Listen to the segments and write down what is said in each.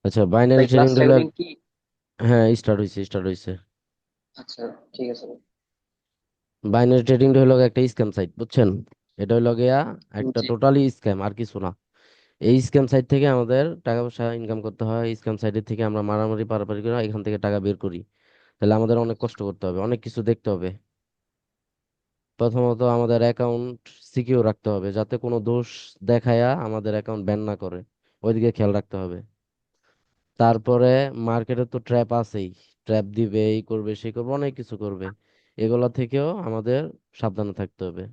আচ্ছা, বাইনারি ভাই trading class হলো 7 কি? হ্যাঁ, স্টার্ট হয়েছে। আচ্ছা, ঠিক আছে ভাই। বাইনারি ট্রেডিং হলো একটা স্ক্যাম সাইট, বুঝছেন? এটা হলো গিয়া একটা জি। টোটালি স্ক্যাম, আর কিছু না। এই স্ক্যাম সাইট থেকে আমাদের টাকা পয়সা ইনকাম করতে হয়। স্ক্যাম সাইটের থেকে আমরা মারামারি পারাপারি করে এখান থেকে টাকা বের করি। তাহলে আমাদের অনেক কষ্ট করতে হবে, অনেক কিছু দেখতে হবে। প্রথমত আমাদের অ্যাকাউন্ট সিকিউর রাখতে হবে, যাতে কোনো দোষ দেখায়া আমাদের অ্যাকাউন্ট ব্যান না করে। ওইদিকে খেয়াল রাখতে হবে। তারপরে মার্কেটে তো ট্র্যাপ আছেই। ট্র্যাপ দিবে, এই করবে, সেই করবে, অনেক কিছু করবে। এগুলা থেকেও আমাদের সাবধানে থাকতে হবে।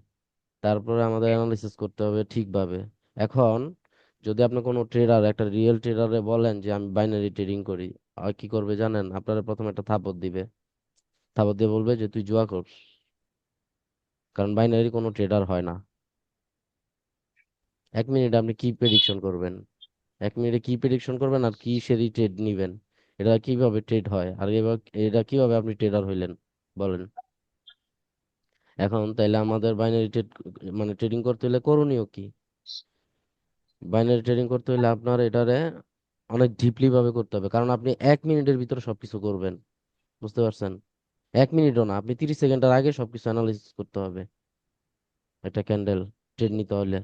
তারপরে আমাদের অ্যানালিসিস করতে হবে ঠিকভাবে। এখন যদি আপনি কোনো ট্রেডার, একটা রিয়েল ট্রেডারে বলেন যে আমি বাইনারি ট্রেডিং করি, আর কি করবে জানেন? আপনারা প্রথমে একটা থাপড় দিবে। থাপড় দিয়ে বলবে যে তুই জুয়া কর। কারণ বাইনারি কোনো ট্রেডার হয় না। 1 মিনিটে আপনি কি প্রেডিকশন করবেন? 1 মিনিটে কি প্রেডিকশন করবেন আর কি সেরি ট্রেড নিবেন? এটা কিভাবে ট্রেড হয়, আর এবার এটা কিভাবে আপনি ট্রেডার হইলেন বলেন? এখন তাইলে আমাদের বাইনারি ট্রেড মানে ট্রেডিং করতে হলে করণীয় কি? বাইনারি ট্রেডিং করতে হলে আপনার এটারে অনেক ডিপলি ভাবে করতে হবে, কারণ আপনি 1 মিনিটের ভিতরে সবকিছু করবেন। বুঝতে পারছেন? 1 মিনিটও না, আপনি 30 সেকেন্ডের আগে সবকিছু অ্যানালাইসিস করতে হবে একটা ক্যান্ডেল ট্রেড নিতে হলে।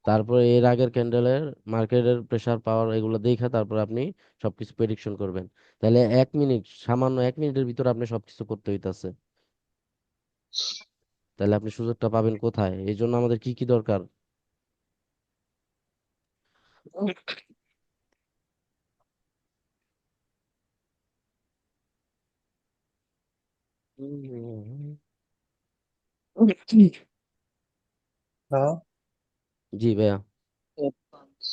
তারপরে এর আগের ক্যান্ডেলের মার্কেটের প্রেসার পাওয়ার এগুলো দেখে তারপর আপনি সবকিছু প্রেডিকশন করবেন। তাহলে 1 মিনিট, সামান্য 1 মিনিটের ভিতরে আপনি সবকিছু করতে হইতাছে। তাহলে আপনি সুযোগটা পাবেন কোথায়? এই জন্য আমাদের কি কি দরকার? হ্যাঁ। জি ভাইয়া। অ্যাডভান্স।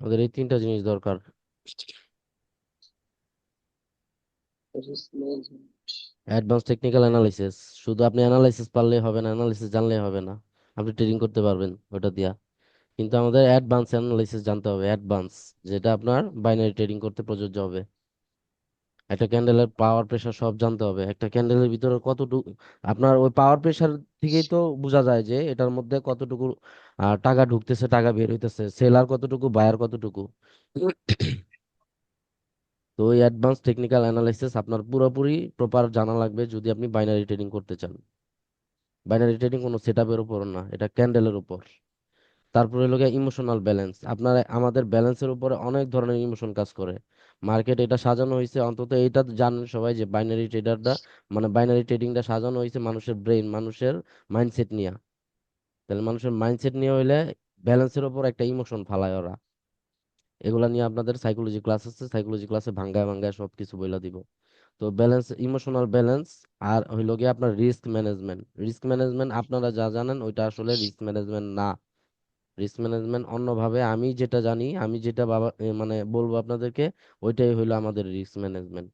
আমাদের এই 3টা জিনিস দরকার। Risk management. Advance technical analysis. শুধু আপনি অ্যানালাইসিস পারলেই হবে না, অ্যানালাইসিস জানলেই হবে না। আপনি ট্রেডিং করতে পারবেন ওটা দিয়া, কিন্তু আমাদের অ্যাডভান্স অ্যানালাইসিস জানতে হবে, অ্যাডভান্স, যেটা আপনার বাইনারি ট্রেডিং করতে প্রযোজ্য হবে। একটা ক্যান্ডেলের পাওয়ার প্রেসার সব জানতে হবে, একটা ক্যান্ডেলের ভিতরে কতটুকু আপনার ওই পাওয়ার প্রেসার থেকেই তো বোঝা যায় যে এটার মধ্যে কতটুকু টাকা ঢুকতেছে, টাকা বের হইতেছে, সেলার কতটুকু, বায়ার কতটুকু। তো ওই অ্যাডভান্স টেকনিক্যাল অ্যানালাইসিস আপনার পুরোপুরি প্রপার জানা লাগবে যদি আপনি বাইনারি ট্রেডিং করতে চান। বাইনারি ট্রেডিং কোনো সেটআপের উপর না, এটা ক্যান্ডেলের উপর। তারপরে হলো গিয়ে ইমোশনাল ব্যালেন্স। আপনার আমাদের ব্যালেন্সের উপরে অনেক ধরনের ইমোশন কাজ করে। মার্কেট এটা সাজানো হয়েছে, অন্তত এটা তো জানেন সবাই যে বাইনারি ট্রেডারটা মানে বাইনারি ট্রেডিংটা সাজানো হয়েছে মানুষের ব্রেন, মানুষের মাইন্ডসেট নিয়ে। তাহলে মানুষের মাইন্ডসেট নিয়ে হইলে ব্যালেন্সের উপর একটা ইমোশন ফালায় ওরা। এগুলা নিয়ে আপনাদের সাইকোলজি ক্লাস আছে, সাইকোলজি ক্লাসে ভাঙ্গায় ভাঙ্গায় সব কিছু বইলা দিব। তো ব্যালেন্স, ইমোশনাল ব্যালেন্স। আর হইলো গিয়ে আপনার রিস্ক ম্যানেজমেন্ট। রিস্ক ম্যানেজমেন্ট আপনারা যা জানেন ওইটা আসলে রিস্ক ম্যানেজমেন্ট না। রিস্ক ম্যানেজমেন্ট অন্যভাবে, আমি যেটা জানি, আমি যেটা মানে বলবো আপনাদেরকে, ওইটাই হইলো আমাদের রিস্ক ম্যানেজমেন্ট।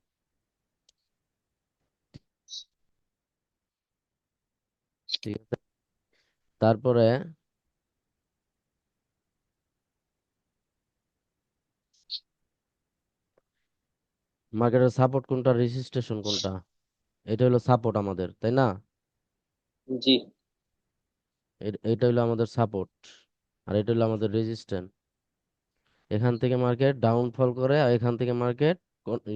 ঠিক আছে। তারপরে মার্কেটের সাপোর্ট কোনটা, রেজিস্ট্রেশন কোনটা? এটা হলো সাপোর্ট আমাদের, তাই না? জি। এটা হলো আমাদের সাপোর্ট, আর এটা হলো আমাদের রেজিস্ট্যান্ট। এখান থেকে মার্কেট ডাউনফল করে, আর এখান থেকে মার্কেট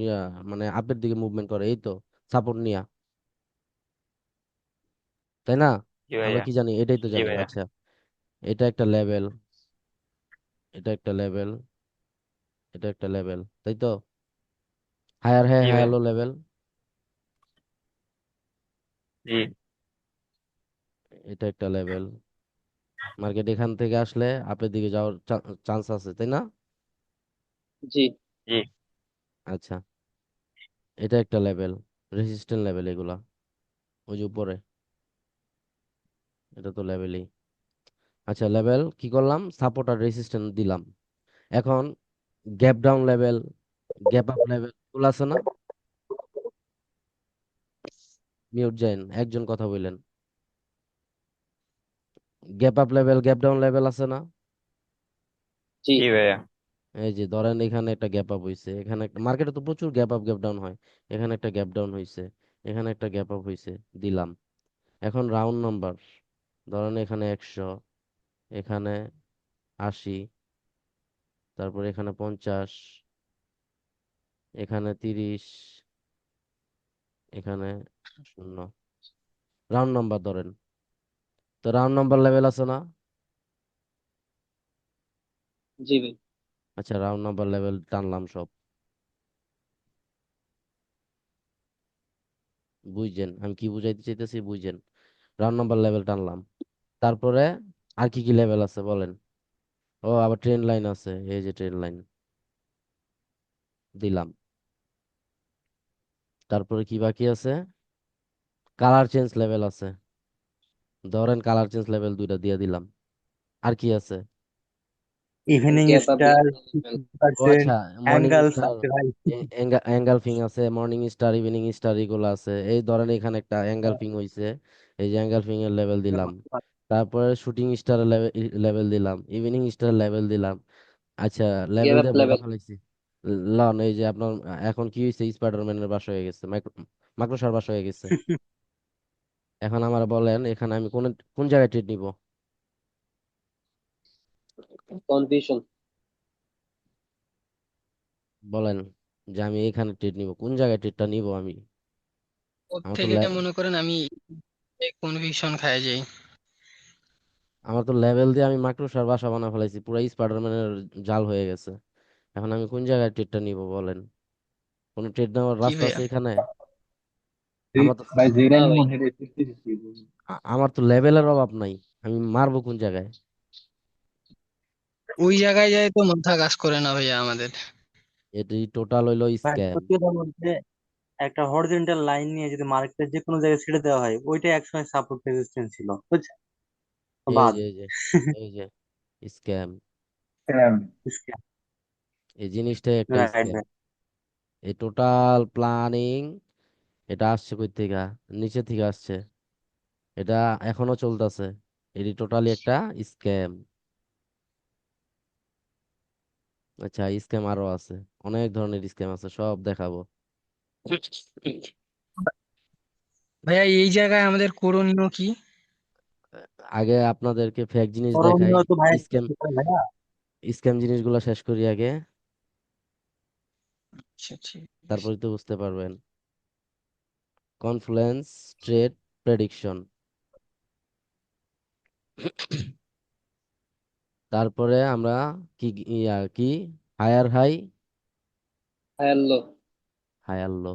ইয়া মানে আপের দিকে মুভমেন্ট করে, এই তো সাপোর্ট নিয়া, তাই না? জি আমরা ভাইয়া। কি জানি? এটাই তো জি জানি। ভাইয়া। আচ্ছা, এটা একটা লেভেল, এটা একটা লেভেল, এটা একটা লেভেল, তাই তো? হায়ার হাই, জি হায়ার ভাইয়া। Low level. জি। এটা একটা লেভেল, মার্কেট এখান থেকে আসলে আপের দিকে যাওয়ার চান্স আছে, তাই না? জি। জি। আচ্ছা, এটা একটা লেভেল, রেসিস্ট্যান্ট লেভেল এগুলা, ওই যে উপরে, এটা তো লেভেলই। আচ্ছা, লেভেল কি করলাম, সাপোর্ট আর রেসিস্ট্যান্ট দিলাম। এখন gap down level, gap up level এগুলো আছে না? মিউট যাইন, একজন কথা বললেন। Gap up level, gap down level আছে না? জি। জি ভাইয়া। এই যে ধরেন এখানে একটা গ্যাপ আপ হইছে, এখানে মার্কেটে তো প্রচুর গ্যাপ আপ গ্যাপ ডাউন হয়, এখানে একটা গ্যাপ ডাউন হইছে, এখানে একটা গ্যাপ আপ হইছে, দিলাম। এখন রাউন্ড নাম্বার, ধরেন এখানে 100, এখানে 80, তারপর এখানে 50, এখানে 30, এখানে 0, রাউন্ড নাম্বার ধরেন। তো রাউন্ড নাম্বার লেভেল আছে না? জি ভাই। আচ্ছা, রাউন্ড নাম্বার লেভেল টানলাম সব, বুঝছেন আমি কি বুঝাইতে চাইতেছি, বুঝছেন? রাউন্ড নাম্বার লেভেল টানলাম। তারপরে আর কি কি লেভেল আছে বলেন? ও আবার ট্রেন লাইন আছে, এই যে ট্রেন লাইন দিলাম। তারপরে কি বাকি আছে? কালার চেঞ্জ লেভেল আছে, ধরেন কালার চেঞ্জ লেভেল দুইটা দিয়ে দিলাম। আর কি আছে? Evening gap up star level. ও 50%, আচ্ছা, মর্নিং অ্যাঙ্গেল স্টার, আছে ভাই। অ্যাঙ্গালফিং আছে, মর্নিং স্টার, ইভিনিং স্টার এগুলো আছে। এই ধরেন এখানে একটা অ্যাঙ্গালফিং হইছে, এই যে অ্যাঙ্গালফিং এর লেভেল দিলাম। তারপরে শুটিং স্টার লেভেল দিলাম, ইভিনিং স্টার লেভেল দিলাম। আচ্ছা, গ্যাপ লেভেল আপ দিয়ে বইলা লেভেল। ফেলাইছি। লন, এই যে আপনার এখন কি হয়েছে, স্পাইডারম্যানের বাসা হয়ে গেছে, মাইক্রোসার বাসা হয়ে গেছে। এখন আমার বলেন এখানে আমি কোন কোন জায়গায় ট্রেড নিব? কনফিউশন। বলেন যে আমি এখানে ট্রেড নিব, কোন জায়গায় ট্রেডটা নিব আমি? ওর আমার তো থেকে মনে করেন আমি কনভিকশন খাই যাই। আমার তো লেভেল দিয়ে আমি মাকড়সার বাসা বানা ফেলাইছি, পুরো স্পাইডারম্যানের জাল হয়ে গেছে। এখন আমি কোন জায়গায় ট্রেডটা নিব বলেন? কোন ট্রেড নেওয়ার কি রাস্তা ভাইয়া? আছে এখানে? আমার তো ভাই না জেরাইন ভাই। মনে হয় 50-50। আমার তো লেভেলের অভাব নাই, আমি মারবো কোন জায়গায়? ওই জায়গায় যাই তো মাথা কাজ করে না ভাইয়া আমাদের। এটি টোটাল হইলো ভাই স্ক্যাম। সত্যি কথা বলতে, একটা হরিজন্টাল লাইন নিয়ে যদি মার্কেটে যে কোনো জায়গায় ছেড়ে দেওয়া হয়, ওইটা একসময় সাপোর্ট রেজিস্ট্যান্স ছিল, বুঝছেন? এই বাদ। যে এই যে এই যে স্ক্যাম, রাইট এই জিনিসটাই একটা স্ক্যাম। ভাই। এই টোটাল প্ল্যানিং, এটা আসছে কই থেকে? নিচে থেকে আসছে, এটা এখনো চলতেছে। এটি টোটালি একটা স্ক্যাম। আচ্ছা, স্ক্যাম আরো আছে, অনেক ধরনের স্ক্যাম আছে, সব দেখাবো। ভাইয়া এই জায়গায় আমাদের করণীয় কি? আগে আপনাদেরকে ফেক জিনিস দেখাই, করণীয় তো ভাই স্ক্যাম, ভাইয়া, স্ক্যাম জিনিসগুলো শেষ করি আগে, আচ্ছা ঠিক আছে। তারপরে তো বুঝতে পারবেন। কনফ্লুয়েন্স ট্রেড প্রেডিকশন, তারপরে আমরা কি কি higher high, hello. Higher low,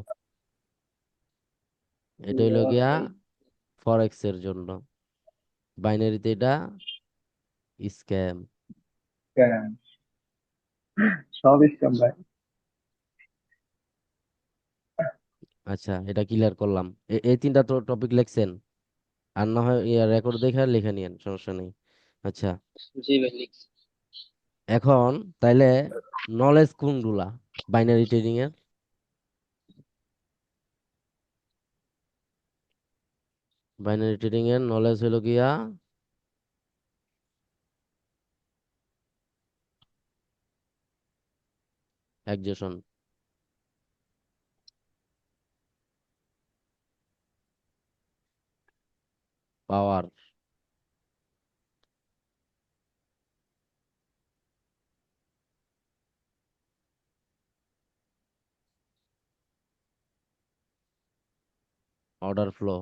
এটা হইলো গিয়া হাই। ফরেক্স এর জন্য। বাইনারিতে এটা স্ক্যাম। সব স্ক্যাম ভাই। আচ্ছা, এটা ক্লিয়ার করলাম। এই তিনটা তো টপিক লিখছেন, আর না হয় রেকর্ড দেখে লিখে নিয়েন, সমস্যা নেই। আচ্ছা, জি ভাই লিখছি। এখন তাইলে নলেজ কোনগুলা বাইনারি ট্রেডিং এর? বাইনারি ট্রেডিং এর নলেজ হলো গিয়া একজেশন, পাওয়ার, অর্ডার ফ্লো,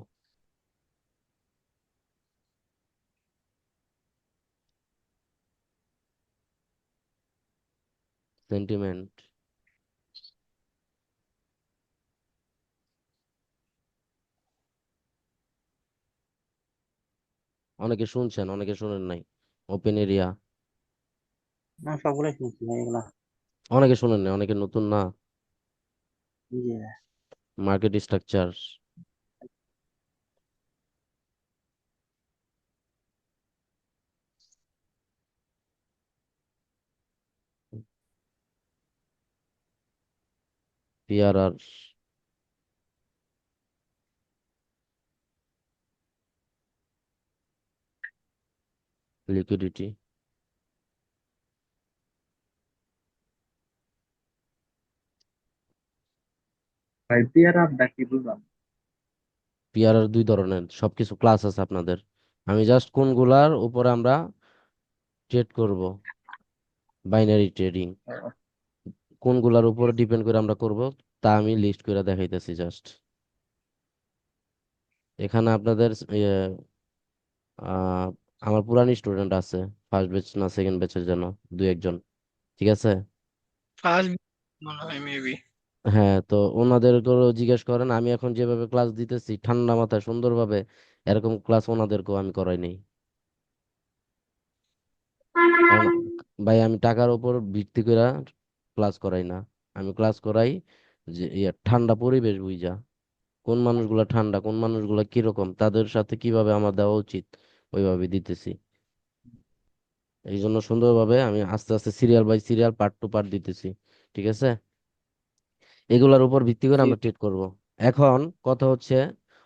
সেন্টিমেন্ট। অনেকে শুনছেন, অনেকে শুনেন নাই। Open area. না, সবগুলাই শুনছি ভাই এগুলা। অনেকে শুনেন না, অনেকে নতুন না। জি ভাই। Market structure. পিআরআর। লিকুইডিটি। ভাই পিয়ার কি বুঝলাম? পিআরআর দুই ধরনের, সবকিছু ক্লাস আছে আপনাদের। আমি জাস্ট কোনগুলার উপরে আমরা ট্রেড করব, বাইনারি ট্রেডিং কোনগুলার উপরে ডিপেন্ড করে আমরা করব, তা আমি লিস্ট করে দেখাইতেছি জাস্ট। এখানে আপনাদের আহ, আমার পুরানি স্টুডেন্ট আছে, ফার্স্ট ব্যাচ না সেকেন্ড ব্যাচের জন্য দুই একজন, ঠিক আছে। ফার্স্ট মনে হয় মেবি। হ্যাঁ, তো ওনাদেরকেও জিজ্ঞেস করেন, আমি এখন যেভাবে ক্লাস দিতেছি ঠান্ডা মাথায় সুন্দরভাবে, এরকম ক্লাস ওনাদেরকেও আমি করাই নেই। কারণ ভাই আমি টাকার উপর ভিত্তি করে ক্লাস করাই না। আমি ক্লাস করাই যে ঠান্ডা পরিবেশ বুঝা, কোন মানুষগুলা ঠান্ডা, কোন মানুষগুলা কিরকম, তাদের সাথে কিভাবে আমার দেওয়া উচিত ওইভাবে দিতেছি। এই জন্য সুন্দরভাবে আমি আস্তে আস্তে serial by serial part to part দিতেছি, ঠিক আছে। এগুলার উপর ভিত্তি করে জি। আমরা ট্রিট করব। এখন কথা হচ্ছে,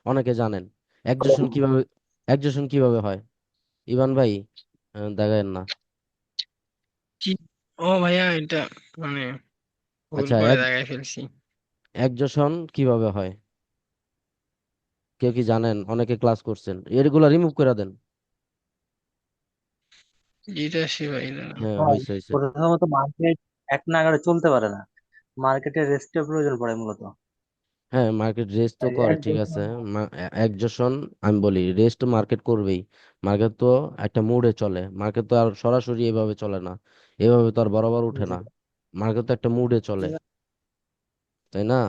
অনেকে জানেন একজেশন কিভাবে হয়। ইভান ভাই, দেখায়েন না। কি? ও ভাইয়া, এটা মানে ভুল আচ্ছা, করে দেখাই ফেলছি। একজেশন কিভাবে হয় কেউ কি জানেন? অনেকে ক্লাস করছেন, এগুলা রিমুভ করে দেন। এটা সে ভাই না। হ্যাঁ, ভাই, হয়েছে হয়েছে। প্রথমত মার্কেট এক নাগাড়ে চলতে পারে না। মার্কেটের রেস্টের প্রয়োজন পড়ে মূলত। হ্যাঁ, মার্কেট রেস্ট তো ভাই করে, এক ঠিক বছর আছে। একজেশন, আমি বলি রেস্ট মার্কেট করবেই। মার্কেট তো একটা মুডে চলে, মার্কেট তো আর সরাসরি এভাবে চলে না, এভাবে তো আর বরাবর উঠে জি না। মার্কেট তো একটা মুডে চলে, তাই না?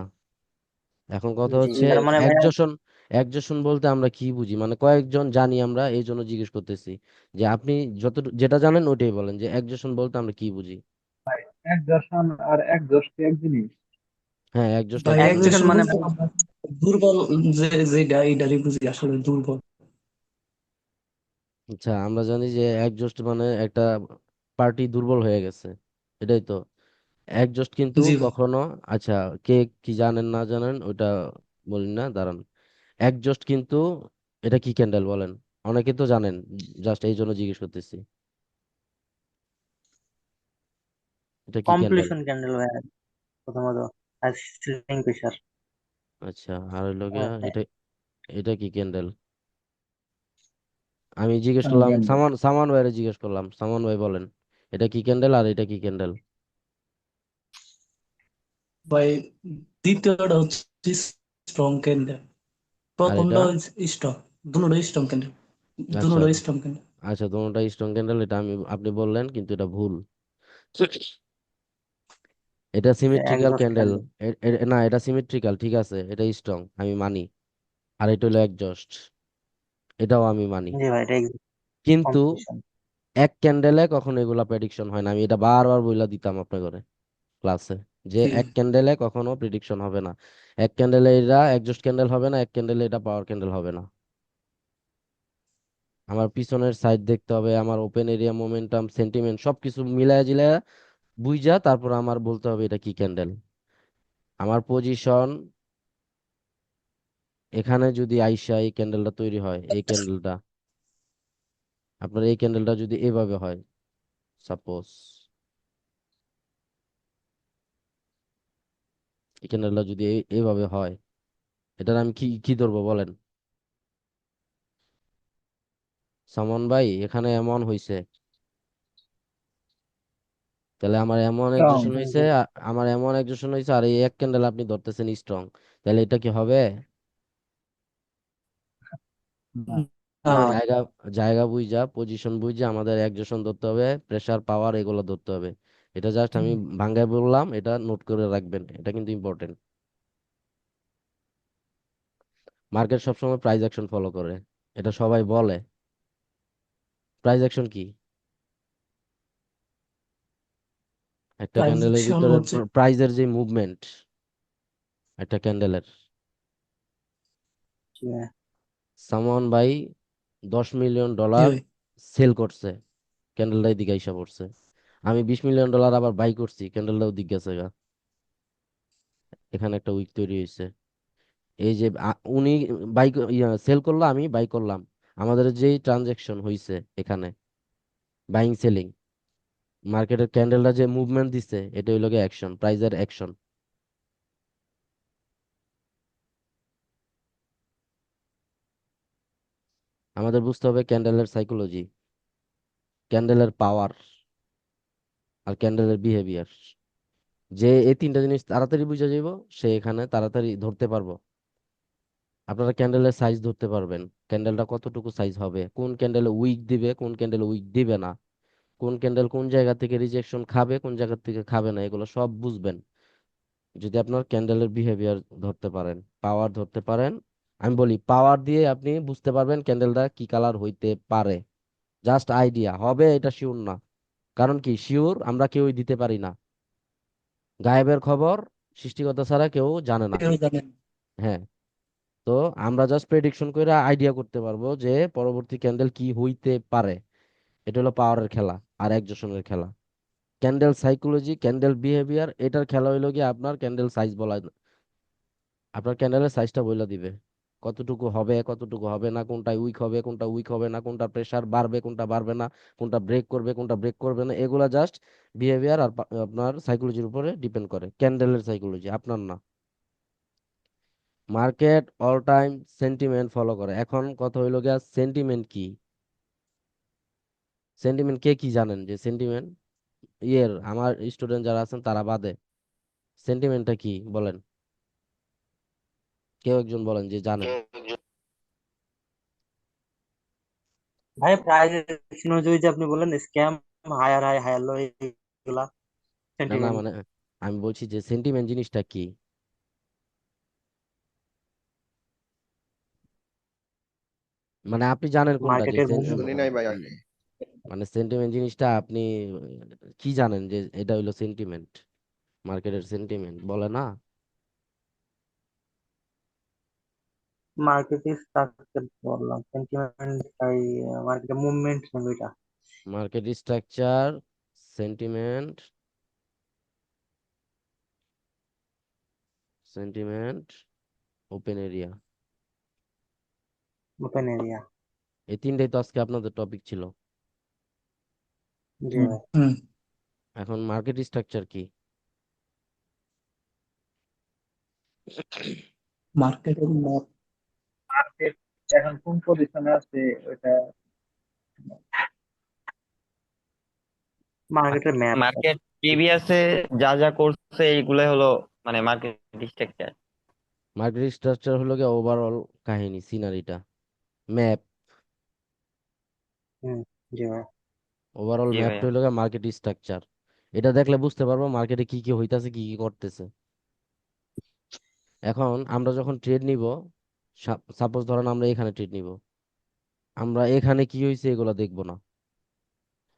এখন কথা জি। হচ্ছে, তার মানে ভাইয়া, একজেশন একজেশন বলতে আমরা কি বুঝি, মানে কয়েকজন জানি আমরা এই জন্য জিজ্ঞেস করতেছি, যে আপনি যত যেটা জানেন ওইটাই বলেন, যে একজেশন বলতে আমরা কি বুঝি। এক দর্শন আর এক দশ কি এক জিনিস? হ্যাঁ, একজস্ট ভাই এক জিনিস। একজেশন একজেশন মানে বলতে আমরা দুর্বল, যেটা এইটারই বুঝি আসলে দুর্বল। আচ্ছা, আমরা জানি যে একজস্ট মানে একটা পার্টি দুর্বল হয়ে গেছে, এটাই তো একজস্ট কিন্তু জি ভাই। কখনো। আচ্ছা, কে কি জানেন না জানেন ওইটা বলি না, দাঁড়ান। একজস্ট কিন্তু এটা কি ক্যান্ডেল বলেন? অনেকে তো জানেন, জাস্ট এই জন্য জিজ্ঞেস করতেছি, এটা কি ক্যান্ডেল? কমপ্লিশন ক্যান্ডেল ভাইয়া প্রথমত। আর সিলিং প্রেসার। আচ্ছা, আর হইলো গিয়া এটা, এটা কি ক্যান্ডেল? আমি জিজ্ঞেস করলাম সামান সামান ভাইরে, জিজ্ঞেস করলাম সামান ভাই বলেন, এটা কি ক্যান্ডেল আর এটা কি ক্যান্ডেল? ভাই দ্বিতীয়টা হচ্ছে স্ট্রং ক্যান্ডেল, আর এটা? প্রথমটা হচ্ছে স্ট্রং। দুটোই স্ট্রং ক্যান্ডেল, আচ্ছা, দুটোই স্ট্রং ক্যান্ডেল। আচ্ছা, দুটোটাই স্ট্রং ক্যান্ডেল, এটা আমি আপনি বললেন কিন্তু এটা ভুল। এটা সিমেট্রিক্যাল একজস্ট ক্যান্ডেল। ক্যান্ডেল। না, এটা সিমেট্রিক্যাল, ঠিক আছে, এটা স্ট্রং, আমি মানি। আর এটা হলো একজস্ট, এটাও আমি মানি। জি ভাই, এটা কিন্তু কমপ্লিশন। এক ক্যান্ডেলে কখনো এগুলা প্রেডিকশন হয় না, আমি এটা বারবার বইলা দিতাম আপনার করে ক্লাসে, যে জি এক ক্যান্ডেলে কখনো প্রেডিকশন হবে না। এক ক্যান্ডেলে এটা একজস্ট ক্যান্ডেল হবে না, এক ক্যান্ডেলে এটা পাওয়ার ক্যান্ডেল হবে না। আমার পিছনের সাইড দেখতে হবে, আমার ওপেন এরিয়া মোমেন্টাম সেন্টিমেন্ট সবকিছু মিলায় জিলায় বুঝা তারপর আমার বলতে হবে এটা কি ক্যান্ডেল। আমার পজিশন এখানে যদি আইসা এই ক্যান্ডেলটা তৈরি হয়, এই ক্যান্ডেলটা, আপনার এই ক্যান্ডেলটা যদি এভাবে হয়, সাপোজ এই ক্যান্ডেলটা যদি এভাবে হয়, এটার আমি কি কি ধরবো বলেন? সামন ভাই, এখানে এমন হইছে, তাহলে আমার এমন স্ট্রং। একজেশন হয়েছে, আমার এমন একজেশন হয়েছে, আর এই এক ক্যান্ডেল আপনি ধরতেছেন স্ট্রং, তাহলে এটা কি হবে? না। না ভাই। জায়গা জায়গা বুঝা, পজিশন বুঝা আমাদের একজেশন ধরতে হবে, প্রেসার পাওয়ার এগুলো ধরতে হবে। এটা জাস্ট আমি ভাঙ্গায় বললাম, এটা নোট করে রাখবেন, এটা কিন্তু ইম্পর্টেন্ট। মার্কেট সবসময় প্রাইস অ্যাকশন ফলো করে, এটা সবাই বলে। প্রাইস অ্যাকশন কি? একটা ক্যান্ডেলের ট্রানজিশন ভিতরে হচ্ছে প্রাইজের যে মুভমেন্ট একটা ক্যান্ডেলের। জি ভাইয়া। সামওয়ান ভাই $10 মিলিয়ন জি ভাই সেল করছে, ক্যান্ডেলটাই দিকে আইসা পড়ছে। আমি $20 মিলিয়ন আবার বাই করছি, ক্যান্ডেলটাও দিক গেছে গা। এখানে একটা উইক তৈরি হয়েছে। এই যে উনি বাই সেল করলো, আমি বাই করলাম, আমাদের যেই ট্রানজেকশন হয়েছে এখানে, বাইং সেলিং, মার্কেটের ক্যান্ডেলটা যে মুভমেন্ট দিছে এটা হইলো গিয়ে অ্যাকশন, প্রাইজের অ্যাকশন। আমাদের বুঝতে হবে ক্যান্ডেলের সাইকোলজি, ক্যান্ডেলের পাওয়ার, আর ক্যান্ডেলের বিহেভিয়ার। যে এই তিনটা জিনিস তাড়াতাড়ি বুঝে যাইব, সে এখানে তাড়াতাড়ি ধরতে পারবো। আপনারা ক্যান্ডেলের সাইজ ধরতে পারবেন, ক্যান্ডেলটা কতটুকু সাইজ হবে, কোন ক্যান্ডেলে উইক দিবে, কোন ক্যান্ডেলে উইক দিবে না, কোন ক্যান্ডেল কোন জায়গা থেকে রিজেকশন খাবে, কোন জায়গা থেকে খাবে না, এগুলো সব বুঝবেন যদি আপনার ক্যান্ডেলের বিহেভিয়ার ধরতে পারেন, পাওয়ার ধরতে পারেন। আমি বলি পাওয়ার দিয়ে আপনি বুঝতে পারবেন ক্যান্ডেলটা কি কালার হইতে পারে। জাস্ট আইডিয়া হবে, এটা শিওর না। কারণ কি, শিওর আমরা কেউই দিতে পারি না, গায়েবের খবর সৃষ্টিকর্তা ছাড়া কেউ জানে না। কেউ জানেন হ্যাঁ, তো আমরা জাস্ট প্রেডিকশন করে আইডিয়া করতে পারবো যে পরবর্তী ক্যান্ডেল কি হইতে পারে। এটা হলো পাওয়ারের খেলা আর একজনের খেলা। ক্যান্ডেল সাইকোলজি, ক্যান্ডেল বিহেভিয়ার, এটার খেলা হইলো গিয়ে আপনার ক্যান্ডেল সাইজ বলা, আপনার ক্যান্ডেলের সাইজটা বইলা দিবে কতটুকু হবে, কতটুকু হবে না, কোনটা উইক হবে, কোনটা উইক হবে না, কোনটা প্রেসার বাড়বে, কোনটা বাড়বে না, কোনটা ব্রেক করবে, কোনটা ব্রেক করবে না। এগুলা জাস্ট বিহেভিয়ার আর আপনার সাইকোলজির উপরে ডিপেন্ড করে, ক্যান্ডেলের সাইকোলজি, আপনার না। Market all time sentiment follow করে। এখন কথা হইলো গিয়া সেন্টিমেন্ট কি, সেন্টিমেন্ট কে কি জানেন যে সেন্টিমেন্ট, আমার স্টুডেন্ট যারা আছেন তারা বাদে সেন্টিমেন্টটা কি বলেন, কেউ একজন বলেন যে জানেন। ভাই প্রাইস অ্যাকশন যে আপনি বললেন scam, higher high higher low, এগুলা না না, সেন্টিমেন্ট। মানে আমি বলছি যে সেন্টিমেন্ট জিনিসটা কি, মানে আপনি জানেন কোনটা যে মার্কেটের মুভমেন্ট। শুনি নাই ভাই আগে। মানে সেন্টিমেন্ট জিনিসটা আপনি কি জানেন যে এটা হইলো সেন্টিমেন্ট, মার্কেটের সেন্টিমেন্ট বলে না। মার্কেটের স্ট্রাকচার বললাম, সেন্টিমেন্ট এই মার্কেটের মুভমেন্ট ওইটা। Market structure, sentiment, sentiment, open area, open area. এই তিনটাই তো আজকে আপনাদের টপিক ছিল। জি ভাই। হুম এখন মার্কেট স্ট্রাকচার কি? মার্কেটের মত মার্কেট এখন কোন পজিশনে আছে ওটা। মার্কেটের ম্যাপ। মার্কেট প্রিভিয়াসে যা যা করছে এইগুলাই হলো মানে মার্কেট স্ট্রাকচার। মার্কেট স্ট্রাকচার হলো গিয়ে ওভারঅল কাহিনী, সিনারিটা, ম্যাপ। হুম। জি ভাই। ওভারঅল জি ম্যাপটা ভাইয়া। হলো গিয়ে মার্কেট স্ট্রাকচার। এটা দেখলে বুঝতে পারবো মার্কেটে কি কি হইতাছে, কি কি করতেছে। এখন আমরা যখন ট্রেড নিব, সাপোজ ধরেন আমরা এখানে ট্রেড নিব, আমরা এখানে কি হয়েছে এগুলো দেখবো না,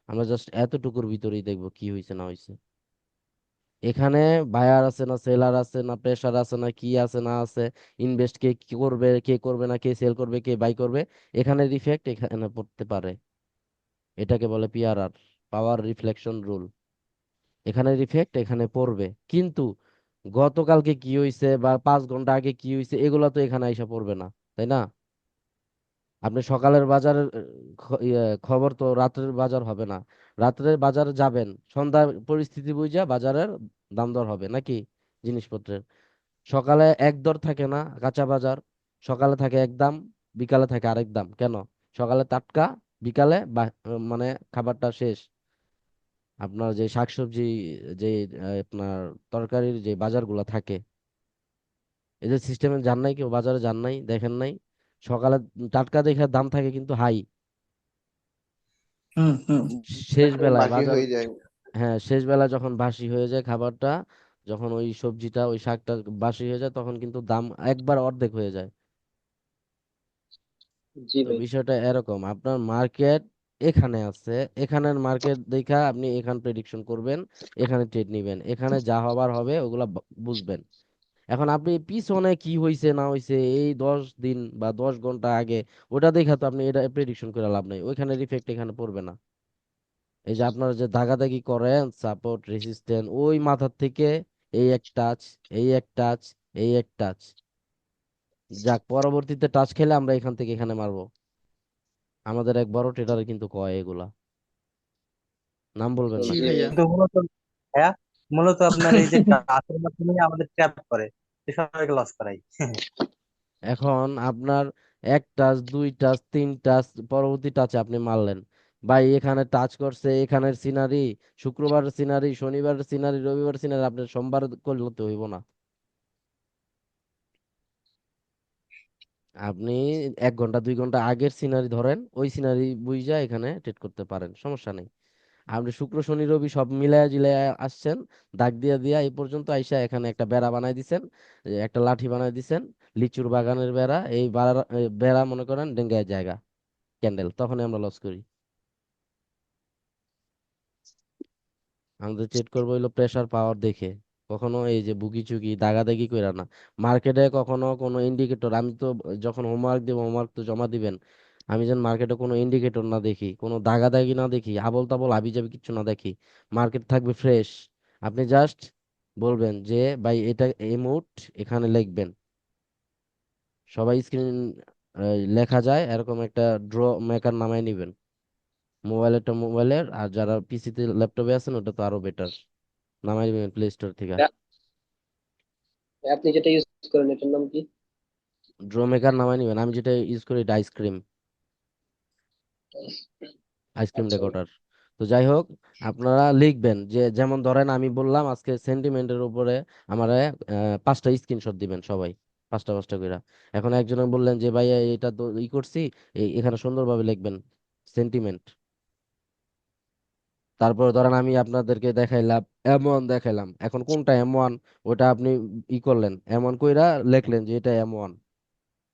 আমরা জাস্ট এতটুকুর ভিতরেই দেখবো কি হয়েছে না হয়েছে। এখানে বায়ার আছে না সেলার আছে না প্রেসার আছে না কি আছে না আছে, ইনভেস্ট কে কি করবে কে করবে না, কে সেল করবে কে বাই করবে, এখানে ইফেক্ট এখানে পড়তে পারে। এটাকে বলে পিআরআর, পাওয়ার রিফ্লেকশন রুল। এখানে ইফেক্ট এখানে পড়বে, কিন্তু গতকালকে কি হয়েছে বা 5 ঘন্টা আগে কি হয়েছে এগুলো তো এখানে আইসা পড়বে না, তাই না? আপনি সকালের বাজারের খবর তো রাত্রের বাজার হবে না, রাত্রের বাজারে যাবেন সন্ধ্যার পরিস্থিতি বুঝা বাজারের দাম দর হবে নাকি জিনিসপত্রের। সকালে এক দর থাকে না কাঁচা বাজার, সকালে থাকে এক দাম, বিকালে থাকে আরেক দাম। কেন? সকালে টাটকা, বিকালে মানে খাবারটা শেষ। আপনার যে শাকসবজি, যে আপনার তরকারির যে বাজারগুলো থাকে, এই যে সিস্টেমে যান নাই, কেউ বাজারে যান নাই, দেখেন নাই, সকালে টাটকা দেখে দাম থাকে কিন্তু হাই, হুম হুম শেষ বেলায় বাকি বাজার, হয়ে যায়। হ্যাঁ শেষ বেলায় যখন বাসি হয়ে যায় খাবারটা, যখন ওই সবজিটা ওই শাকটা বাসি হয়ে যায় তখন কিন্তু দাম একবার অর্ধেক হয়ে যায়। জি তো ভাই। বিষয়টা এরকম, আপনার মার্কেট এখানে আছে, এখানের মার্কেট দেখা আপনি এখান প্রেডিকশন করবেন, এখানে ট্রেড নিবেন, এখানে যা হবার হবে ওগুলা বুঝবেন। এখন আপনি পিছনে কি হয়েছে না হয়েছে এই 10 দিন বা 10 ঘন্টা আগে ওটা দেখা তো আপনি এটা প্রেডিকশন করে লাভ নাই, ওইখানের ইফেক্ট এখানে পড়বে না। এই যে আপনারা যে দাগাদাগি করেন সাপোর্ট রেজিস্ট্যান্ট ওই মাথার থেকে এই এক টাচ, এই এক টাচ, এই এক টাচ, যাক পরবর্তীতে টাচ খেলে আমরা এখান থেকে এখানে মারবো। আমাদের এক বড় ট্রেডার কিন্তু কয় এগুলা, নাম বলবেন জি নাকি? ভাইয়া। কিন্তু মূলত ভাইয়া, মূলত আপনার এই যে টাচের মাধ্যমে আমাদের ট্র্যাপ করে, এ সবাইকে লস করাই। এখন আপনার এক টাচ, দুই টাচ, তিন টাচ, পরবর্তী টাচে আপনি মারলেন, ভাই এখানে টাচ করছে, এখানের সিনারি শুক্রবার সিনারি, শনিবার সিনারি, রবিবার সিনারি, আপনি সোমবার করলে তো হইব না। আপনি 1 ঘন্টা 2 ঘন্টা আগের সিনারি ধরেন, ওই সিনারি বুঝা এখানে ট্রেড করতে পারেন, সমস্যা নেই। আপনি শুক্র শনি রবি সব মিলায়া জিলায়া আসছেন, দাগ দিয়া দিয়া এই পর্যন্ত আইসা এখানে একটা বেড়া বানাই দিছেন, একটা লাঠি বানাই দিছেন, লিচুর বাগানের বেড়া, এই বেড়া মনে করেন ডেঙ্গায় জায়গা ক্যান্ডেল, তখনই আমরা লস করি। আমাদের চেক করবো হইলো প্রেসার পাওয়ার দেখে, কখনো এই যে বুকি চুকি দাগাদাগি কইরা না। মার্কেটে কখনো কোনো ইন্ডিকেটর, আমি তো যখন হোমওয়ার্ক দেবো হোমওয়ার্ক তো জমা দিবেন, আমি যেন মার্কেটে কোনো ইন্ডিকেটর না দেখি, কোনো দাগাদাগি না দেখি, আবল তাবল হাবিজাবি কিচ্ছু না দেখি, মার্কেট থাকবে ফ্রেশ। আপনি জাস্ট বলবেন যে ভাই এটা এই মুড, এখানে লিখবেন, সবাই স্ক্রিন লেখা যায় এরকম একটা ড্র মেকার নামায় নিবেন, মোবাইলেরটা মোবাইলের, আর যারা পিসিতে ল্যাপটপে আছেন ওটা তো আরো বেটার, নামাই দিবেন প্লে স্টোর থেকে। আপনি যেটা ইউজ করেন এটার নাম কি? ড্র মেকার নামাই নিবেন, আমি যেটা ইউজ করি এটা আইসক্রিম, আইসক্রিম আচ্ছা ভাই। রেকর্ডার। তো যাই হোক, আপনারা লিখবেন যে যেমন ধরেন আমি বললাম আজকে সেন্টিমেন্টের উপরে আমার 5টা স্ক্রিনশট দিবেন সবাই, 5টা 5টা করে। এখন একজনে বললেন যে ভাই এটা তো করছি, এখানে সুন্দরভাবে লিখবেন সেন্টিমেন্ট। তারপর ধরেন আমি আপনাদেরকে দেখাইলাম এমন দেখাইলাম, এখন কোনটা M1 ওটা আপনি করলেন, এমন কইরা লিখলেন যে এটা M1,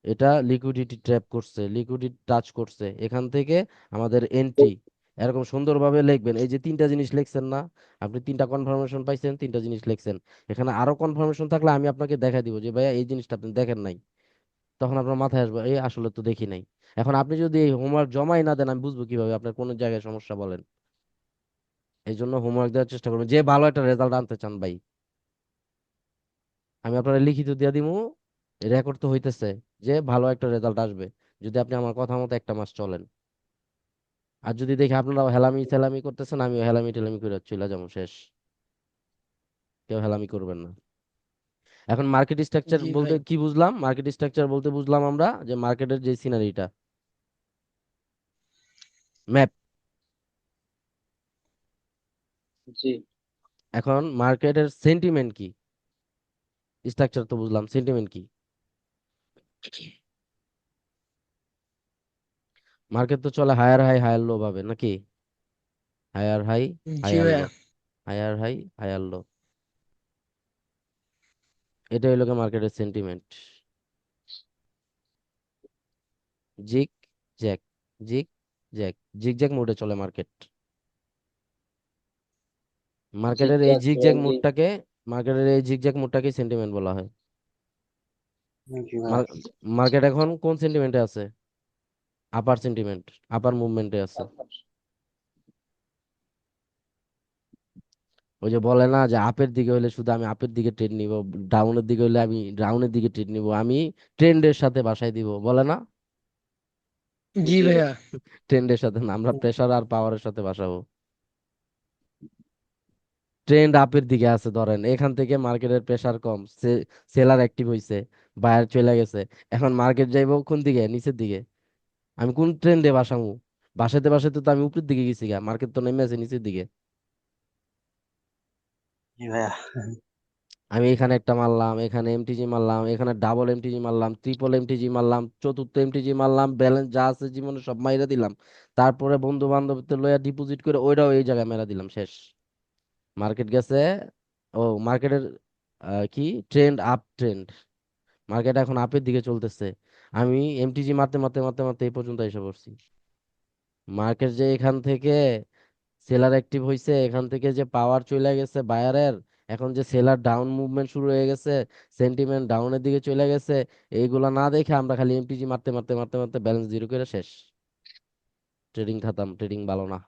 এটা লিকুইডিটি ট্র্যাপ করছে, লিকুইডিটি টাচ করছে, এখান থেকে আমাদের এন্ট্রি, এরকম সুন্দরভাবে লিখবেন। এই যে 3টা জিনিস লিখছেন না, আপনি 3টা কনফার্মেশন পাইছেন, 3টা জিনিস লিখছেন, এখানে আরো কনফার্মেশন থাকলে আমি আপনাকে দেখা দিব যে ভাইয়া এই জিনিসটা আপনি দেখেন নাই, তখন আপনার মাথায় আসবে এই আসলে তো দেখি নাই। এখন আপনি যদি এই হোমওয়ার্ক জমাই না দেন আমি বুঝবো কিভাবে আপনার কোন জায়গায় সমস্যা বলেন? এই জন্য হোমওয়ার্ক দেওয়ার চেষ্টা করবেন যে ভালো একটা রেজাল্ট আনতে চান ভাই। আমি আপনার লিখিত দিয়ে দিমু, রেকর্ড তো হইতেছে যে ভালো একটা রেজাল্ট আসবে যদি আপনি আমার কথা মতো 1 মাস চলেন। আর যদি দেখি আপনারা হেলামি সেলামি করতেছেন, আমিও হেলামি টেলামি করে চলে যাবো, শেষ, কেউ হেলামি করবেন না। এখন মার্কেট স্ট্রাকচার জি বলতে ভাই। কি বুঝলাম? মার্কেট স্ট্রাকচার বলতে বুঝলাম আমরা যে মার্কেটের যে সিনারিটা, ম্যাপ। জি এখন মার্কেটের সেন্টিমেন্ট কি, স্ট্রাকচার তো বুঝলাম, সেন্টিমেন্ট কি? মার্কেট তো চলে হায়ার হাই হায়ার লো ভাবে নাকি? হায়ার হাই, জি হায়ার লো, ভাইয়া। হায়ার হাই, হায়ার লো, এটা হইলো মার্কেটের সেন্টিমেন্ট। জিগ জ্যাক, জিগ জ্যাক, জিগ জ্যাক মোডে চলে মার্কেট। মার্কেটের এই জিগজ্যাগ জিগজ্যাগ র্যালি। মুডটাকে, মার্কেটের এই জিগজ্যাগ মুডটাকে সেন্টিমেন্ট বলা হয়। জি ভাইয়া। মার্কেট এখন কোন সেন্টিমেন্টে আছে? আপার সেন্টিমেন্ট, আপার মুভমেন্টে আছে। ওই যে বলে না যে আপের দিকে হলে শুধু আমি আপের দিকে ট্রেড নিব, ডাউনের দিকে হলে আমি ডাউনের দিকে ট্রেড নিব, আমি ট্রেন্ডের সাথে বাসায় দিব, বলে না? জি জি ভাই। ভাইয়া। ট্রেন্ডের সাথে না, আমরা প্রেসার আর পাওয়ারের সাথে বাসাবো। ট্রেন্ড আপের দিকে আছে ধরেন, এখান থেকে মার্কেটের প্রেসার কম, সেলার অ্যাক্টিভ হইছে, বায়ার চলে গেছে, এখন মার্কেট যাইবো কোন দিকে? নিচের দিকে। আমি কোন ট্রেন্ডে বাসামু? বাসাতে বাসাতে তো আমি উপরের দিকে গেছি গা, মার্কেট তো নেমে আছে নিচের দিকে। জি ভাইয়া। আমি এখানে একটা মারলাম, এখানে এমটিজি মারলাম, এখানে ডাবল এমটিজি মারলাম, ট্রিপল এমটিজি মারলাম, চতুর্থ এমটিজি মারলাম, ব্যালেন্স যা আছে জীবনে সব মাইরা দিলাম, তারপরে বন্ধু বান্ধবদের লইয়া ডিপোজিট করে ওইটাও এই জায়গায় মেরা দিলাম, শেষ। মার্কেট গেছে, ও মার্কেটের কি ট্রেন্ড, আপ ট্রেন্ড, মার্কেট এখন আপের দিকে চলতেছে, আমি এমটিজি মারতে মারতে মারতে মারতে এই পর্যন্ত এসে পড়ছি। মার্কেট যে এখান থেকে সেলার অ্যাক্টিভ হইছে, এখান থেকে যে পাওয়ার চলে গেছে বায়ারের, এখন যে সেলার ডাউন মুভমেন্ট শুরু হয়ে গেছে, সেন্টিমেন্ট ডাউনের দিকে চলে গেছে, এইগুলা না দেখে আমরা খালি এমপিজি মারতে মারতে মারতে মারতে ব্যালেন্স জিরো করে শেষ। ট্রেডিং খাতাম, ট্রেডিং ভালো না।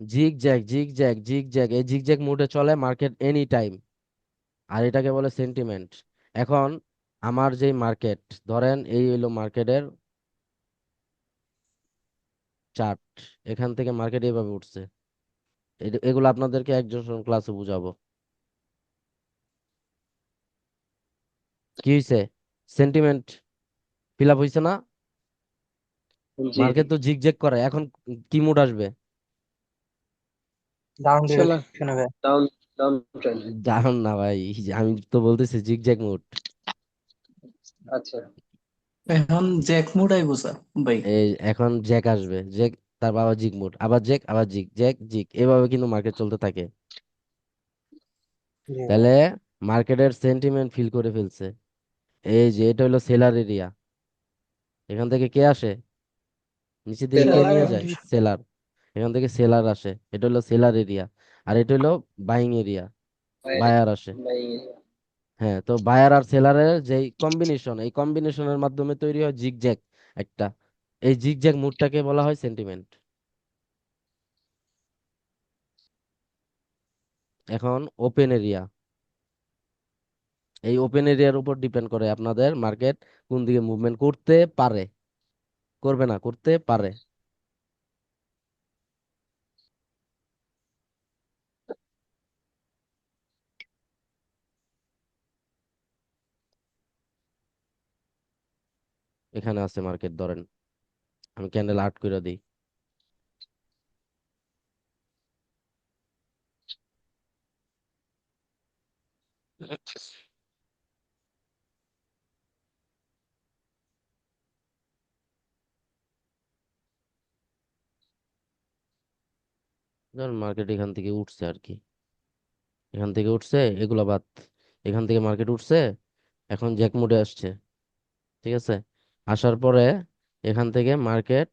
জিগ জ্যাগ জিগ জ্যাগ জিগ জ্যাগ, এই জিগ জ্যাগ মোডে চলে মার্কেট এনি টাইম, আর এটাকে বলে সেন্টিমেন্ট। এখন আমার যেই মার্কেট, ধরেন এই হইলো মার্কেটের চার্ট, এখান থেকে মার্কেট এইভাবে উঠছে, এগুলো আপনাদেরকে একজন ক্লাসে বুঝাবো। কি হয়েছে? সেন্টিমেন্ট ফিল আপ হয়েছে না? জি মার্কেট তো জিগজ্যাগ করে, এখন কি মুড আসবে? Down seller. ডিরেকশনে ভাই। Down down trend. জানুন না ভাই, আমি তো বলতেছি জিগজ্যাগ মুড। আচ্ছা এখন জ্যাক মুড আইবো স্যার ভাই। এই এখন জ্যাক আসবে, জ্যাক, তারপর আবার জিগ মুড, আবার জ্যাক, আবার জিগ, জ্যাক জিগ, এভাবে কিন্তু মার্কেট চলতে থাকে। জি ভাই। তাহলে মার্কেটের সেন্টিমেন্ট ফিল করে ফেলছে। এই যে এটা হলো সেলার এরিয়া, এখান থেকে কে আসে? নিচের দিকে কে সেলার। সেলার নিয়ে যায়? এন্ট্রি। সেলার। এখান থেকে সেলার আসে, এটা হলো সেলার এরিয়া। আর এটা হলো বাইং এরিয়া, বাইরে বায়ার আসে। বাই। হ্যাঁ, তো বায়ার আর সেলারের যে কম্বিনেশন, এই কম্বিনেশনের মাধ্যমে তৈরি হয় জিগজ্যাগ একটা। এই জিগজ্যাগ মুডটাকে বলা হয় সেন্টিমেন্ট। এখন ওপেন এরিয়া, এই ওপেন এরিয়ার উপর ডিপেন্ড করে আপনাদের মার্কেট কোন দিকে মুভমেন্ট করতে পারে, করবে না, করতে পারে। এখানে আছে মার্কেট, ধরেন আমি ক্যান্ডেল আর্ট করে দিই। ধরেন মার্কেট এখান থেকে উঠছে আর কি, এখান থেকে উঠছে, এগুলা বাদ, এখান থেকে মার্কেট উঠছে, এখন জ্যাক মুডে আসছে, ঠিক আছে? আসার পরে এখান থেকে মার্কেট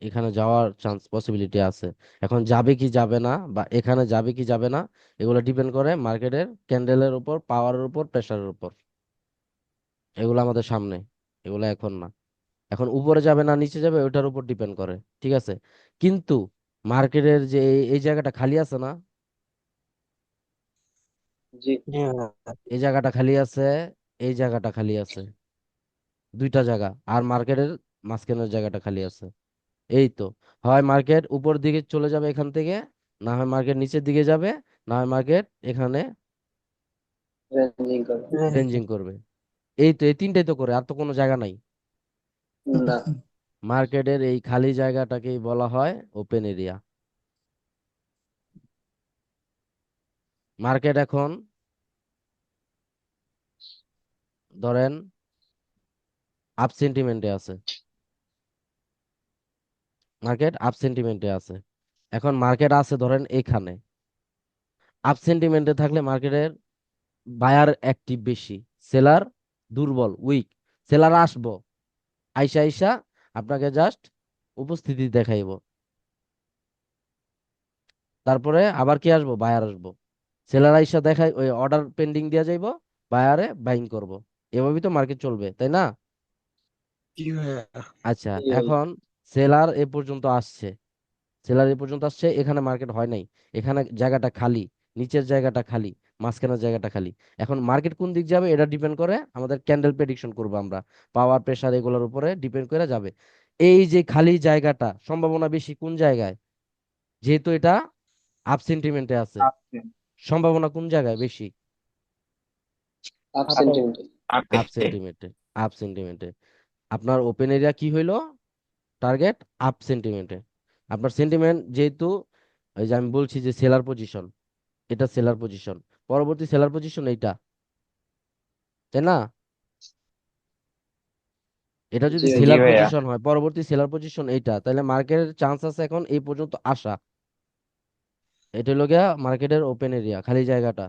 এখানে যাওয়ার চান্স পসিবিলিটি আছে। এখন যাবে কি যাবে না, বা এখানে যাবে কি যাবে না, এগুলো ডিপেন্ড করে মার্কেটের ক্যান্ডেলের উপর, পাওয়ারের উপর, প্রেসারের উপর। এগুলো আমাদের সামনে, এগুলো এখন না। এখন উপরে যাবে না নিচে যাবে ওটার উপর ডিপেন্ড করে, ঠিক আছে? কিন্তু মার্কেটের যে এই জায়গাটা খালি আছে না, জি জি ভাই। এই জায়গাটা খালি আছে, এই জায়গাটা খালি আছে, দুইটা জায়গা, আর মার্কেটের মাঝখানের জায়গাটা খালি আছে। এই তো, হয় মার্কেট উপর দিকে চলে যাবে এখান থেকে, না হয় মার্কেট নিচের দিকে যাবে, না হয় মার্কেট এখানে রেঞ্জিং করে। রেঞ্জিং করবে। এই তো, এই তিনটাই তো করে, আর তো কোনো জায়গা নাই। না মার্কেটের এই খালি জায়গাটাকেই বলা হয় ওপেন এরিয়া। মার্কেট এখন ধরেন আপ সেন্টিমেন্টে আছে, মার্কেট আপ সেন্টিমেন্টে আছে। এখন মার্কেট আছে ধরেন এখানে, আপ সেন্টিমেন্টে থাকলে মার্কেটের বায়ার অ্যাক্টিভ বেশি, সেলার দুর্বল, উইক। সেলার আসবো, আইসা আইসা আপনাকে জাস্ট উপস্থিতি দেখাইবো, তারপরে আবার কি আসবো? বায়ার আসবো। সেলার আইসা দেখাই, ওই অর্ডার পেন্ডিং দিয়া যাইবো, বায়ারে বাইং করব। এভাবেই তো মার্কেট চলবে, তাই না? জি ভাইয়া। আচ্ছা, জি ভাই। এখন সেলার এ পর্যন্ত আসছে, সেলার এ পর্যন্ত আসছে, এখানে মার্কেট হয় নাই, এখানে জায়গাটা খালি, নিচের জায়গাটা খালি, মাঝখানের জায়গাটা খালি। এখন মার্কেট কোন দিক যাবে এটা ডিপেন্ড করে, আমাদের ক্যান্ডেল প্রেডিকশন করবো আমরা, পাওয়ার, প্রেসার, এগুলোর উপরে ডিপেন্ড করে যাবে। এই যে খালি জায়গাটা সম্ভাবনা বেশি কোন জায়গায়? যেহেতু এটা আপ সেন্টিমেন্টে আছে, আসছে। সম্ভাবনা কোন জায়গায় বেশি? Half apple. সেন্টিমিটার। আপ সেন্টিমেন্টে। আপ সেন্টিমেন্টে আপনার ওপেন এরিয়া কি হইলো? টার্গেট আপ সেন্টিমেন্টে। আপনার সেন্টিমেন্ট যেহেতু, ওই যে আমি বলছি যে সেলার পজিশন, এটা সেলার পজিশন, পরবর্তী সেলার পজিশন এইটা, তাই না? এটা জি যদি ভাই। জি সেলার ভাইয়া। পজিশন হয়, পরবর্তী সেলার পজিশন এইটা, তাহলে মার্কেটের চান্স আছে এখন এই পর্যন্ত আসা। এটা হলো গিয়া মার্কেটের ওপেন এরিয়া, খালি জায়গাটা।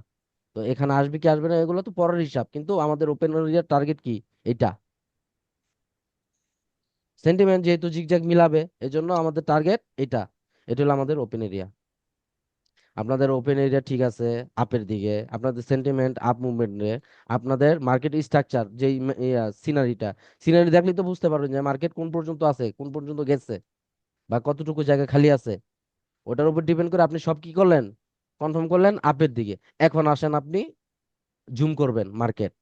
তো এখানে আসবে কি আসবে না এগুলো তো পরের হিসাব, কিন্তু আমাদের ওপেন এরিয়ার টার্গেট কি? এটা সেন্টিমেন্ট যেহেতু জিগজ্যাগ মিলাবে, এজন্য আমাদের টার্গেট এটা। এটা হলো আমাদের ওপেন এরিয়া। আপনাদের ওপেন এরিয়া ঠিক আছে আপের দিকে, আপনাদের সেন্টিমেন্ট আপ মুভমেন্টে, আপনাদের মার্কেট স্ট্রাকচার যেই সিনারিটা, সিনারি দেখলেই তো বুঝতে পারবেন যে মার্কেট কোন পর্যন্ত আছে, কোন পর্যন্ত গেছে, বা কতটুকু জায়গা খালি আছে। ওটার উপর ডিপেন্ড করে আপনি সব কি করলেন, কনফার্ম করলেন আপের দিকে। এখন আসেন আপনি জুম করবেন মার্কেট।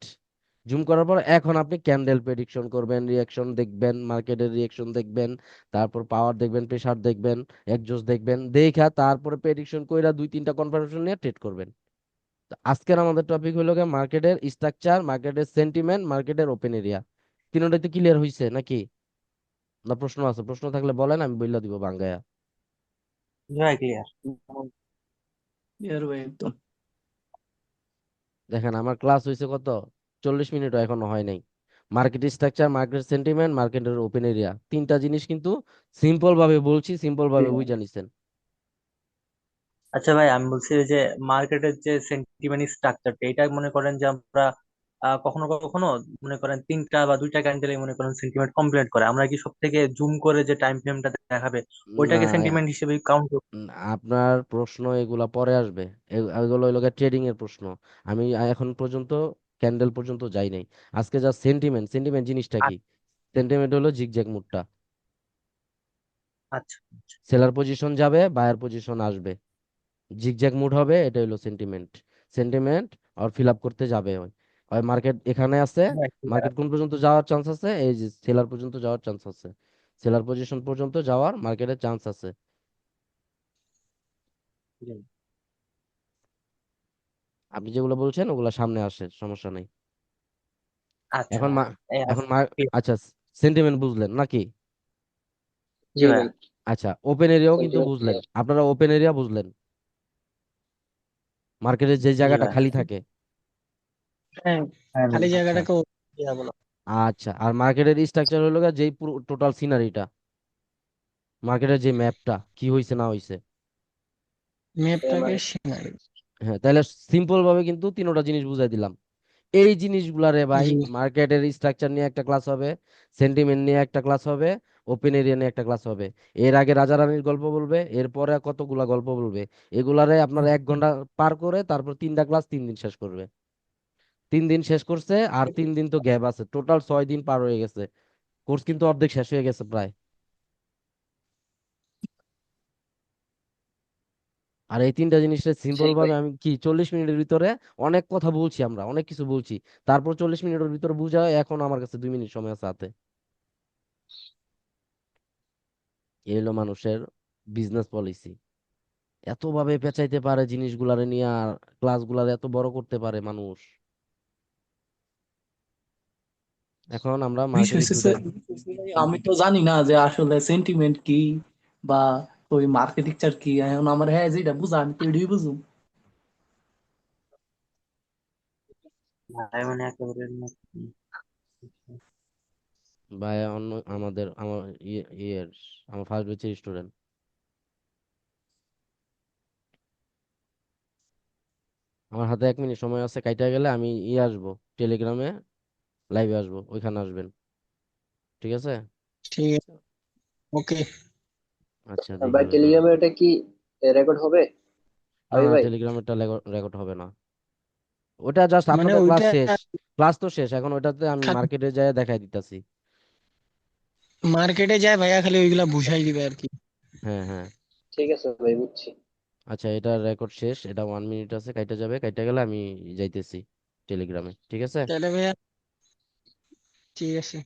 জুম করার পর এখন আপনি ক্যান্ডেল প্রেডিকশন করবেন, রিয়াকশন দেখবেন, মার্কেটের রিয়াকশন দেখবেন, তারপর পাওয়ার দেখবেন, প্রেসার দেখবেন, একজোস দেখবেন, দেখা তারপরে প্রেডিকশন কইরা দুই তিনটা কনফার্মেশন নিয়ে ট্রেড করবেন। তো আজকের আমাদের টপিক হলো গিয়ে মার্কেটের স্ট্রাকচার, মার্কেটের সেন্টিমেন্ট, মার্কেটের ওপেন এরিয়া। তিনটাই তো ক্লিয়ার হয়েছে নাকি? না প্রশ্ন আছে? প্রশ্ন থাকলে বলেন, আমি বইলা দিব বাঙ্গায়া। ভাই ক্লিয়ার। ইয়ার ভাই একদম। দেখেন আমার ক্লাস হয়েছে কত, 40 মিনিটও এখনো হয় নাই। মার্কেট স্ট্রাকচার, মার্কেট সেন্টিমেন্ট, মার্কেটের ওপেন এরিয়া, তিনটা জিনিস কিন্তু সিম্পল ভাবে বলছি, সিম্পল জি ভাবে ভাই। বুঝে নিছেন। আচ্ছা ভাই, আমি বলছি ওই যে মার্কেটের যে সেন্টিমেন্ট স্ট্রাকচারটা, এটা মনে করেন যে আমরা কখনো কখনো মনে করেন তিনটা বা দুইটা ক্যান্ডেলে মনে করেন সেন্টিমেন্ট কমপ্লিট করে, আমরা কি সব থেকে জুম করে যে টাইম ফ্রেমটা দেখাবে না, ওইটাকে সেন্টিমেন্ট হিসেবে কাউন্ট? আপনার প্রশ্ন এগুলা পরে আসবে। এগুলো হইলো ট্রেডিং এর প্রশ্ন। আমি এখন পর্যন্ত ক্যান্ডেল পর্যন্ত যাই নাই। আজকে যা সেন্টিমেন্ট, সেন্টিমেন্ট জিনিসটা কি? সেন্টিমেন্ট হলো জিগজ্যাগ মুডটা। আচ্ছা আচ্ছা। সেলার পজিশন যাবে, বায়ার পজিশন আসবে, জিগজ্যাগ মুড হবে, এটা হলো সেন্টিমেন্ট। সেন্টিমেন্ট আর ফিল আপ করতে যাবে ওই ওই মার্কেট এখানে আছে। ভাই, clear মার্কেট কোন পর্যন্ত যাওয়ার চান্স আছে? এই যে সেলার পর্যন্ত যাওয়ার চান্স আছে। সেলার পজিশন পর্যন্ত যাওয়ার মার্কেটের চান্স আছে। আছে। আপনি যেগুলো বলছেন ওগুলো সামনে আসে, সমস্যা নেই। আচ্ছা এখন ভাই, এই এখন আচ্ছা, clear। আচ্ছা, সেন্টিমেন্ট বুঝলেন নাকি? জি জি ভাইয়া। ভাই, আচ্ছা, ওপেন এরিয়াও কিন্তু সেন্টিমেন্ট বুঝলেন, ক্লিয়ার। আপনারা ওপেন এরিয়া বুঝলেন, মার্কেটের যে জি জায়গাটা ভাই। খালি থাকে। হ্যাঁ, হ্যাঁ ভাই। খালি আচ্ছা জায়গাটাকে ইয়া বলো। আচ্ছা, আর মার্কেটের স্ট্রাকচার হলো গিয়ে যেই পুরো টোটাল সিনারিটা, মার্কেটের যে ম্যাপটা কি হয়েছে না হয়েছে। ম্যাপটাকে মানে সিনারি। হ্যাঁ, তাহলে সিম্পল ভাবে কিন্তু তিনোটা জিনিস বুঝাই দিলাম। এই জিনিসগুলারে ভাই, জি মার্কেটের স্ট্রাকচার নিয়ে একটা ক্লাস হবে, সেন্টিমেন্ট নিয়ে একটা ক্লাস হবে, ওপেন এরিয়া নিয়ে একটা ক্লাস হবে। এর আগে রাজা রানীর গল্প বলবে, এরপরে কতগুলা গল্প বলবে। এগুলারে আপনার 1 ঘন্টা পার করে তারপর 3টা ক্লাস 3 দিন শেষ করবে। 3 দিন শেষ করছে, আর 3 দিন তো গ্যাপ আছে, টোটাল 6 দিন পার হয়ে গেছে। কোর্স কিন্তু অর্ধেক শেষ হয়ে গেছে প্রায়। আর এই তিনটা জিনিসের সিম্পল সেই ভাবে ভাই। আমি কি 40 মিনিটের ভিতরে অনেক কথা বলছি, আমরা অনেক কিছু বলছি, তারপর 40 মিনিটের ভিতরে বুঝা হয়, এখন আমার কাছে 2 মিনিট সময় আছে হাতে। এই হলো মানুষের বিজনেস পলিসি। এত ভাবে পেঁচাইতে পারে জিনিসগুলারে নিয়ে, আর ক্লাসগুলার এত বড় করতে পারে মানুষ। এখন আমরা বিষয় মার্কেটে হচ্ছে ঢুকে। আমি তো জানি না যে আসলে সেন্টিমেন্ট কি বা ওই মার্কেটিংটার কি। এখন আমার হ্যাঁ যেটা বুঝা আমি তো এটাই বুঝুম। ভাই মানে একেবারে ভাই অন্য আমার ইয়ের আমার ফার্স্ট ব্যাচের স্টুডেন্ট। আমার হাতে 1 মিনিট সময় আছে, কাইটা গেলে আমি আসবো টেলিগ্রামে, লাইভে আসবো, ওইখানে আসবেন। ঠিক আছে? ঠিক আছে, ওকে। আচ্ছা, আর দেখি ভাই ওইখানে। টেলিগ্রামে এটা কি রেকর্ড হবে? না আমি না, ভাই, টেলিগ্রামেরটা রেকর্ড হবে না। ওটা জাস্ট মানে আপনাদের ক্লাস ওইটা শেষ। ক্লাস তো শেষ, এখন ওটাতে আমি খালি মার্কেটে যাই দেখাই দিতেছি। মার্কেটে যায় ভাইয়া, খালি ওইগুলা বুঝাই দিবে আর কি। হ্যাঁ হ্যাঁ। ঠিক আছে ভাই, বুঝছি। আচ্ছা, এটা রেকর্ড শেষ, এটা 1 মিনিট আছে, কাইটা যাবে, কাইটা গেলে আমি যাইতেছি টেলিগ্রামে। ঠিক আছে? তাহলে ভাইয়া ঠিক আছে।